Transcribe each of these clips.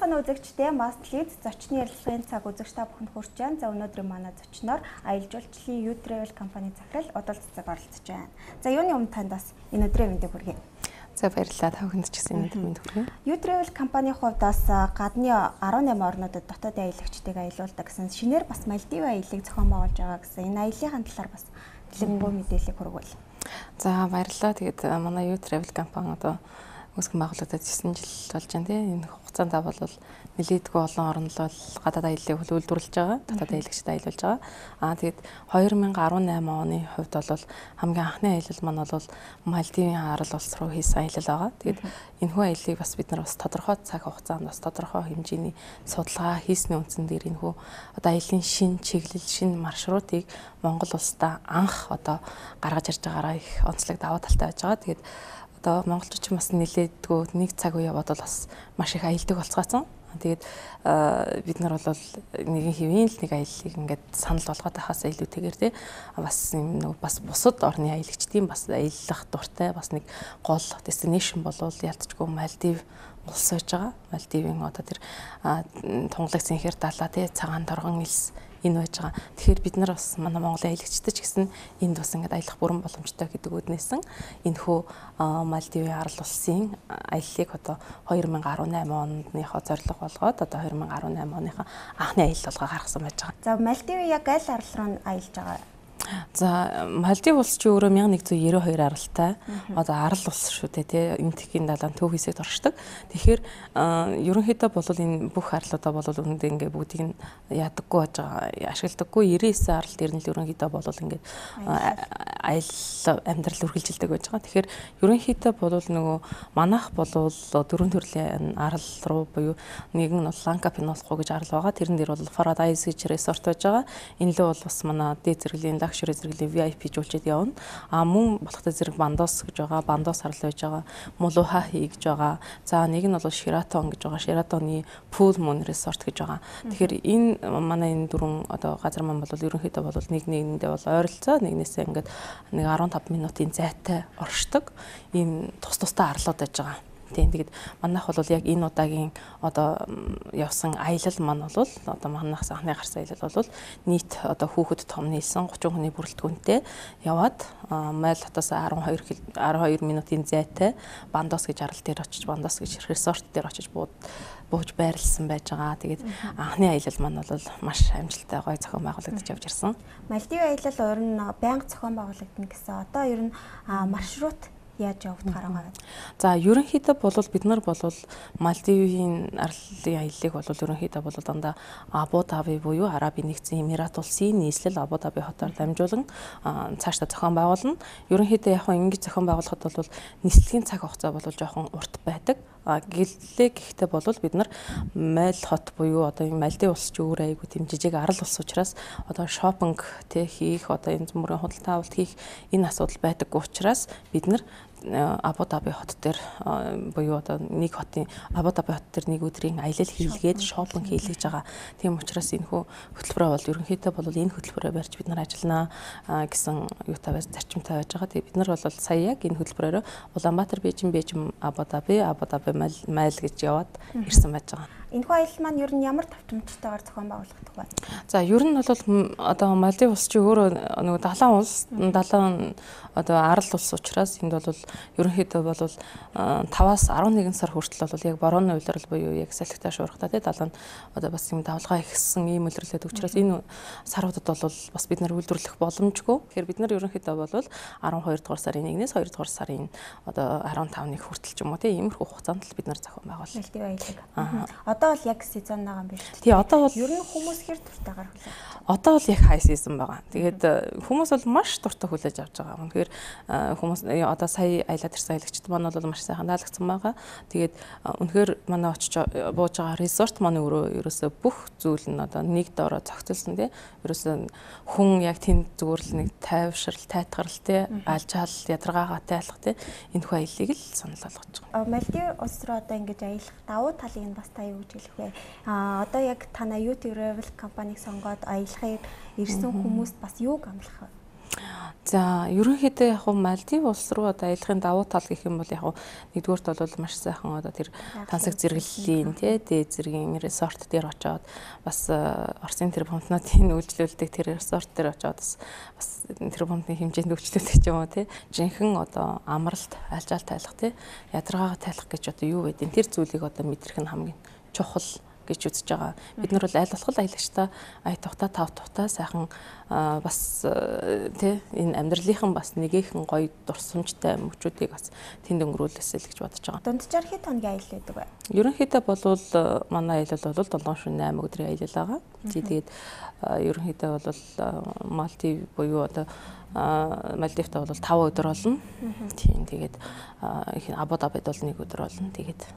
сайхан үзэгчдээ Must-Lead зочны ярилцлагын цаг үзэгч та бүхэнд хүрч байна. За өнөөдрийн манай зочноор аялал жуулчлалын U-Travel компани захирал Удал Цэцэг оролцож байна. За юуны өмнө танд бас энэ өдрийн мэндийг хүргэе. За баярлалаа. Та бүхэнд ч гэсэн өдрийн мэнд хүргэе. U-Travel компанийн хувьд бас гадны 18 орнуудад дотоодын аялагчдыг аялуулдаг гэсэн шинээр бас Мальдивын аяллыг зохион байгуулж байгаа гэсэн энэ аяллахын талаар бас дэлгэрэнгүй мэдээлэл хүргвэл. За баярлалаа. Тэгээд манай U-Travel компани одоо үүсгэн байгуулагдаад 9 жил болж байна тийм. Энэ хугацаанд бол нэлээдгүй олон орнд бол гадаад аяллыг үйлдвэрлэж байгаа. Гадаад аялагчид аялуулж байгаа. Тэгээд 2018 оны хувьд бол хамгийн анхны аялал маань бол Мальдивын арал улс руу хийсэн аялал байгаа. Тэгээд энэхүү аяллыг бас бид нар бас тодорхой цаг хугацаанд бас тодорхой хэмжээний судалгаа хийсний үндсэн дээр энэхүү одоо аяллаа шин чиглэл, шин маршрутыг Монгол улсдаа анх одоо гаргаж ирж байгаараа их онцлог даваа талтай байж байгаа. Тэгээд одоо монголчууд бас нэлээдгүй нэг цаг үе яваад бол бас маш их аялдаг болцгаасан. Тэгээд бид нар бол нэгэн хэвийн л нэг аяллыг ингээд санал болгоод байхаас илүүтэйгээр тий бас нэг бас бусад орны аялагчдын бас аяллах дуртай бас нэг гол destination болвол ялцчгүй Мальдив улс байж байгаа. Мальдивын одоо тэр тунгалагч зинхэр далаа тий цагаан торгон элс энэ байж байгаа. Тэгэхээр бид нар бас манай Монголын аялагчдад ч гэсэн энд бас ингээд аялах бүрэн боломжтой гэдэг үднээсэн энэхүү Мальдивын арал улсын аяллыг одоо 2018 оныхоо зорилго болгоод одоо 2018 оныхоо анхны аялал болгоо гаргасан байж байгаа. За Мальдивын яг аль арал руу аялж байгаа? За Мальдив улс чи өөрөө 1192 аралтай одоо арал улс шүү дээ тий Энтхийн далайн төв хэсэгт оршдог. Тэгэхээр ерөнхийдөө бол энэ бүх арлуудаа бол үүндээ ингээ бүгдийг нь ядаггүй байж байгаа ашигладаггүй 99 арал дээр нь л ерөнхийдөө бол ингээ аялал амьдрал үргэлжилдэг байж байгаа. Тэгэхээр ерөнхийдөө бол нөгөө манайх бол дөрвөн төрлийн арал руу буюу нэг нь бол Ланка Пенолхо гэж арал байгаа. Тэрэн дээр бол Paradise гэж resort байж байгаа. Энэ л бол бас манай дээд зэрэглэлийн luxury зэрэглэлийн VIP жуулчид явна. Мөн болохтой зэрэг Бандос гэж байгаа. Бандос арал байж байгаа. Мулухахи гэж байгаа. За нэг нь бол Sheraton гэж байгаа. Sheraton-ы Full Moon Resort гэж байгаа. Тэгэхээр энэ манай энэ дөрвөн одоо газар маань бол ерөнхийдөө бол нэгэндээ бол ойролцоо нэгнээсээ ингээд нэг 15 минутын зайтай оршдог. Ийм тустай арлууд байж байгаа. Тийм тэгээд манайх бол яг энэ удаагийн одоо явсан аялал маань бол одоо манайхс анхны гарсан аялал бол нийт одоо хүүхэд том нийлсэн 30 хүний бүрэлдэхүүнтэй яваад Майл хотоос 12 минутын зайтай Бандос гэж арал дээр очиж Бандос гэж resort дээр очиж бууж байрлсан байж байгаа. Тэгээд анхны аялал маань бол маш амжилттай гоё зохион байгуулагдаж явж ирсэн. Мальдивын аялал өөр нь байнга зохион байгуулагдана гэсэн. Одоо ер нь маршрут яаж явагдахаар байгаа. За ерөнхийдөө бол бид нар бол Мальдивын арлын аяллыг бол ерөнхийдөө бол дандаа Абу Даби буюу Арабын нэгдсэн Эмират улсын нийслэл Абу Даби хотоор дамжуулан цаашдаа зохион байгуулна. Ерөнхийдөө яг ингэж зохион байгуулахад бол нислэгийн цаг хугацаа бол жоохон урт байдаг. Гэхдээ бол бид нар Майл хот буюу одоо энэ Мальдив улс ч өөр айгүй тийм жижиг арал улс учраас одоо шопинг хийх одоо энэ зэмбэрийн худалдаа авалт хийх энэ асуудал байдаггүй учраас бид нар Абу Даби хот дээр буюу одоо нэг хотын Абу Даби хот дээр нэг өдрийн аялал хийлгээд шопинг хийлгэж байгаа. Тийм учраас энэхүү хөтөлбөрөө бол ерөнхийдөө бол энэ хөтөлбөрөөр барьж бид нар ажилланаа гэсэн юутай байж зарчимтай байж байгаа. Тэгээ бид нар бол сая яг энэ хөтөлбөрөөр Улаанбаатар, Бээжин, Абу Даби Майл гэж яваад ирсэн байж байгаа. Энэхүү аялал маань ер нь ямар тавтамжтайгаар зохион байгуулагдах вэ? За ер нь бол одоо Мальдив улс чи өөрөө нөгөө далайн одоо арал улс учраас энд бол ерөнхийдөө бол 5-аас 11 сар хүртэл бол яг борооны улирал буюу яг салхитай шуурхтаа тий далайн одоо бас юм давлгаа ихсэн ийм улирлаад учраас энэ саруудад бол бас бид нар үйлдвэрлэх боломжгүй. Тэгэхээр бид нар ерөнхийдөө бол 12 дугаар сарын 1-ээс 2 дугаар сарын одоо 15-ны хүртэл ч юм уу тий иймэрхүү хугацаанд л бид нар зохион байгуулсан. Мальдив аялал. Одоо бол яг сезон байгаа юм биш үү? Тий, одоо бол ер нь хүмүүс хэр дуртай гарах вэ? Одоо бол яг хай сезон байгаа. Тэгээд хүмүүс бол маш дуртай хүлээж авч байгаа. Үнэхээр хүмүүс одоо сая аялаад ирсэн аялагчид маань бол маш сайхан таалагдсан байгаа. Тэгээд үнэхээр манай очиж бууж байгаа resort маань өөрөө ерөөсөө бүх зүйл нь одоо нэг доороо зохицуулсан тий. Ерөөсөө хүн яг тэнд зүгээр л нэг тайвшрал, тайтгарл тий, алжаал, ядаргаагатай айлах тий. Энэхүү аяллыг л санал болгож байгаа. Мальдив улс руу одоо ингэж аялах давуу талыг нь бас та юу гэж хэлэх вэ? Одоо яг танай U-Travel компаниг сонгоод аялахыг ирсэн хүмүүст бас юуг амлах вэ? За ерөнхийдөө яг Мальдив улс руу одоо аялахын давуу тал гэх юм бол яг нэгдүгürt бол маш сайхан одоо тэр тансаг зэрэглэлийн дээд зэргийн resort дээр очоод бас Оросын тэр бомтнуудын үйлчлүүлдэг тэр resort дээр очоод бас тэр бомтны хэмжээнд үйлчлүүлдэг ч юм уу жинхэнэ одоо амралт альжаал тайлах ядаргаагаа тайлах гэж одоо юу байдیں۔ Тэр зүйлийг одоо мэдрэх нь хамгийн чухал гэж үзэж байгаа. Бид нар бол аль болох аялагчтай ая тухтай тав тухтай сайхан бас энэ амьдралынхан бас нэгэн гоё дурсамжтай мөчүүдийг бас тэнд өнгөрүүлээсэй л гэж бодож байгаа. Дунджаар хэд хоногийн аялал байдаг вэ? Ерөнхийдөө болвол манай аялал бол 7 шөнө 8 өдрийн аялал байгаа. Тэгээд ерөнхийдөө бол Мальдив буюу одоо Мальдивтай бол 5 өдөр болно. Тийм тэгээд Абу Дабид бол 1 өдөр болно. Тэгээд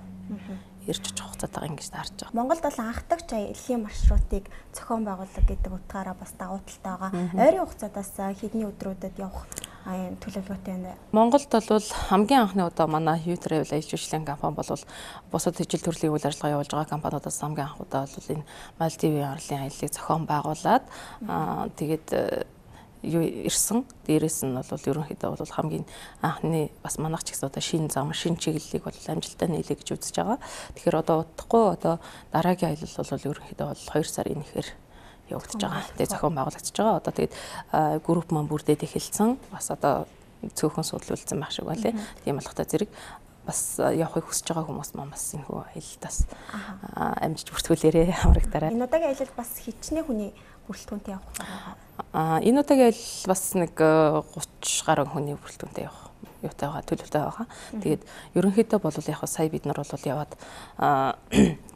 ирж очих хугацаатайгаа ингэж харж байгаа. Монголд бол анхдагч аяллийн маршрутыг зохион байгуулдаг гэдэг утгаараа бас давуу талтай байгаа. Ойрын хугацаатаас хэдний өдрүүдэд явах төлөвлөгөөтэй байна вэ? Монголд бол хамгийн анхны удаа манай U-Travel аялал жуулчлалын компани бол бусад ижил төрлийн үйл ажиллагаа явуулж байгаа компаниудаас хамгийн анх удаа бол энэ Мальдивын арлын аяллыг зохион байгуулад тэгээд ирсэн. Дээрээс нь бол ерөнхийдөө бол хамгийн анхны бас манайх ч гэсэн одоо шинэ зам, шинэ чиглэлийг бол амжилттай нийлээ гэж үзэж байгаа. Тэгэхээр одоо удахгүй одоо дараагийн аялал бол ерөнхийдөө бол 2 сарын 1-ээр явагдаж байгаа. Тэгээ зохион байгуулагдаж байгаа. Одоо тэгээд групп маань бүрдээд эхэлсэн. Бас одоо цөөхөн судлуулсан байх шиг байлээ. Тийм болохтой зэрэг бас явахыг хүсэж байгаа хүмүүс маань бас энэ хүү аялалтаас амжиж бүртгүүлээрээ хамрагдаарай. Энэ удаагийн аялал бас хичнээн хүний бүрэлдэхүүнтэй явах байгаа. Энэ удаагийн аялал бас нэг 30 гаруй хүний бүрэлдэхүүнтэй явах юутай байгаа, төлөвтэй байгаа. Тэгээд ерөнхийдөө бол яг сая бид нар бол яваад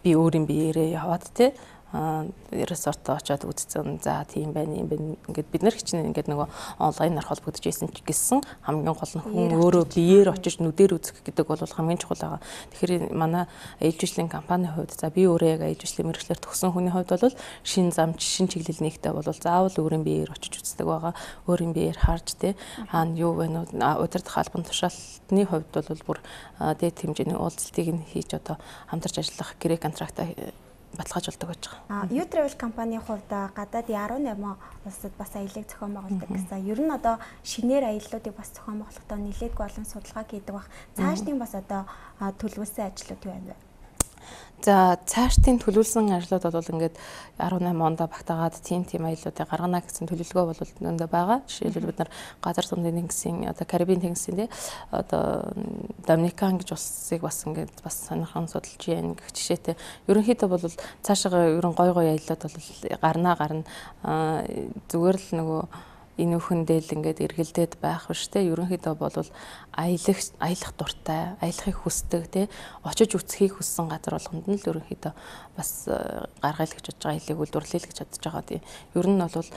би өөрийн биеэрээ яваад resort очоод үзсэн. За тийм байна юм байна. Ингээд бид нар хичнээн ингээд нөгөө онлайнаар холбогдож ирсэн ч гэсэн хамгийн гол нь хүн өөрөө биеэр очиж нүдээр үзэх гэдэг бол хамгийн чухал байгаа. Тэгэхээр манай аялал жуулчлалын компанийн хувьд за би өөрөө яг аялал жуулчлалын мэргэжлэр төгссөн хүний хувьд бол шин зам шин чиглэл нэгтэй бол заавал өөрийн биеэр очиж үздэг байгаа. Өөрийн биеэр харж хаана юу вэ нүү удирдах албан тушаалтны хувьд бол бүр дээд хэмжээний уулзалтыг нь хийж одоо хамтарч ажиллах гэрээ контрактаа баталгаажуулдаг байж байгаа. U-Travel компанийн хувьд гадаадын 18 улсад бас аяллыг зохион байгуулдаг гэсэн. Ер нь одоо шинээр аяллуудыг бас зохион байгуулахдаа нэлээдгүй олон судалгаа хийдэг бах. Цаашдын бас одоо төлөвлөсөн ажлууд юу байна вэ? За цаашдын төлөвлөсөн ажлууд бол ингээд 18 онд багтаагаад тийм аяллуудыг гаргана гэсэн төлөвлөгөө бол өндөө байгаа. Жишээлбэл бид нар газар зүүнний тэнгисийн одоо Карибын тэнгисийн одоо Доминикан гэж улсыг бас ингээд бас сонирхон судалж яана гэх жишээтэй. Ерөнхийдөө бол цаашаа ерөн гой аяллууд бол гарна зүгээр л нөгөө энэ үхэндэл ингээд эргэлдээд байх биш ерөнхийдөө бол аялах дуртай, аялахыг хүсдэг очиж үцхийг хүссэн газар болгонд нь л ерөнхийдөө бас гаргал гэж бодож байгаа хэлийг үйлдвэрлэе л гэж бодож байгаа. Ер нь бол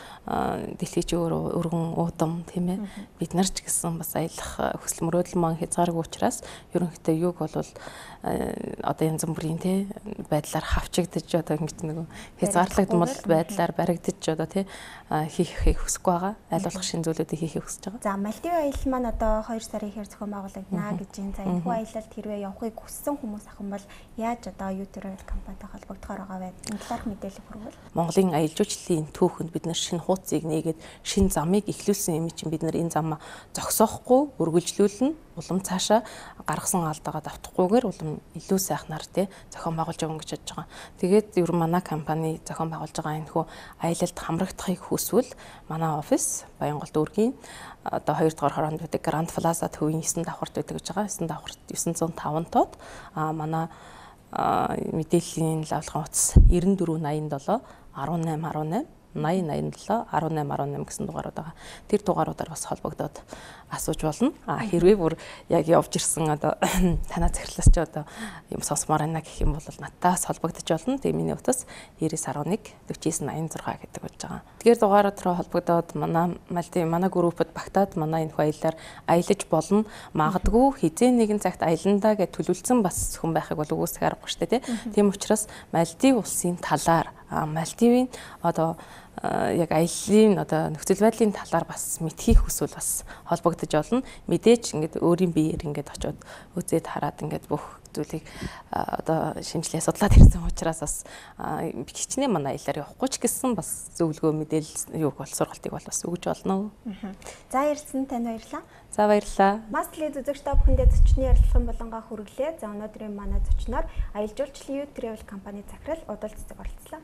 дэлхийн өргөн уудам тийм ээ бид нар ч гэсэн бас аялах хүсэл мөрөөдөл маань хязгааргүй учраас ерөнхийдөө юг бол одоо янз бүрийн байдлаар хавчигдаж одоо ингэж нэг хязгаарлагдмал байдлаар баригдаж одоо хийхийг хүсэхгүй байгаа. Аль болох шинэ зүйлүүдийг хийхийг хүсэж байгаа. За Мальдивын аялал маань одоо 2 сарын ихээр зохион байгуулагдана гэж энэ. За энэ хүү аялалд хэрвээ явахыг хүссэн хүмүүс ахын бол яаж одоо U-Travel компанитай холбогдохоор байгаа вэ? Энэ талаарх мэдээлэл хүргвэл. Монголын аялал жуулчлалын түүхэнд бид нар шинэ хуудсыг нээгээд шинэ замыг эхлүүлсэн юм чинь бид нар энэ замаа зогсоохгүй үргэлжлүүлнэ. Улам цаашаа гаргасан алдаагаа давтахгүйгээр улам илүү сайхнаар зохион байгуулж явна гэж бодож байгаа. Тэгээд ер нь манай компани зохион байгуулж байгаа энэ хүү аялалд хамрагдахыг хүсвэл манай офис Баянголд дүүргийн одоо 2 дугаар хороонд байдаг Grand Plaza төвийн 9 давхарт байдаг гэж байгаа. 9 давхарт 905 тод манай мэдээллийн лавлахын утас 9487 1818 8087 1818 гэсэн дугаарууд байгаа. Тэр дугааруудаар бас холбогдоод асууж болно. Хэрвээ бүр яг явж ирсэн одоо танаа захирлаас ч одоо юм сонсомоор байна гэх юм бол надтаас холбогдож болно. Тэгээ миний утас 9911 4986 гэдэг болж байгаа. Тэгэхээр дугаарууд руу холбогдоод манай группэд багтаад манай энэ аяллаар аялаж болно. Магадгүй хизээ нэгэн цагт аяландаа гэж төлөвлөсөн бас хүн байхыг бол үгүйсэх аргагүй шүү дээ. Тийм учраас Мальдив улсын талаар Мальдивын одоо яг аяллаа одоо нөхцөл байдлын талаар бас мэдхийг хүсвэл бас холбогдож олно. Мэдээч ингээд өөрийн биеэр ингээд очиод үзээд хараад ингээд бүх зүйлийг одоо шинжилгээ судлаад ирсэн учраас бас хичнээн манай аяллаар явахгүй ч гэсэн бас зөвлөгөө мэдээлэл юу бол сургалтыг бол бас өгж олно. За ярьсан танд баярлалаа. За баярлалаа. Мас телевиз үзэгч та бүхэндээ зочны ярилцлагын болонгаа хүргэлээ. За өнөөдрийн манай зочноор аялал жуулчлалын You Travel компани захирал Удал Цэцэг оролцлоо.